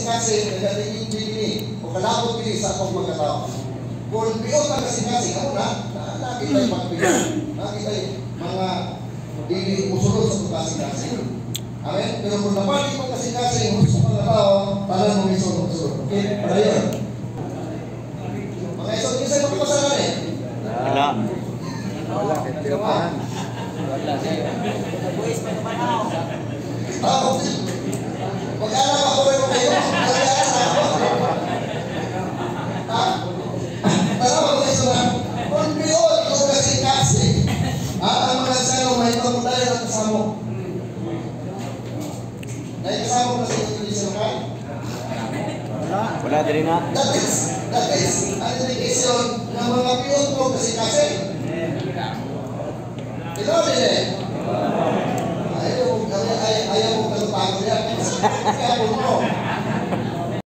kasi nagatingin din o kalabot din sa akong mga tao. Kung piyon ka kasi ako nakita yung pagpila. Nakita yung mga hindi musulod sa kasi. Amen? Pero kung napati mo kasi sa mga tao, para mo misulod. Okay? Para yun. Mga isang isa yung pasalan eh. Wala. Wala. Buwis pa naman ako. Mag-alam ako rin kayo. Mag-alam ako. Tara mo kayo na. Kung piyon ko kasi. Ang mga sa'yo, may pagmulayan ang kasamo. Dahil kasamo kasi ito yung sinukan. Wala din nga. That is ang indication ng mga piyon ko kasi. Ito din eh. Ayaw mo kalutago yan. Kaya mo mo.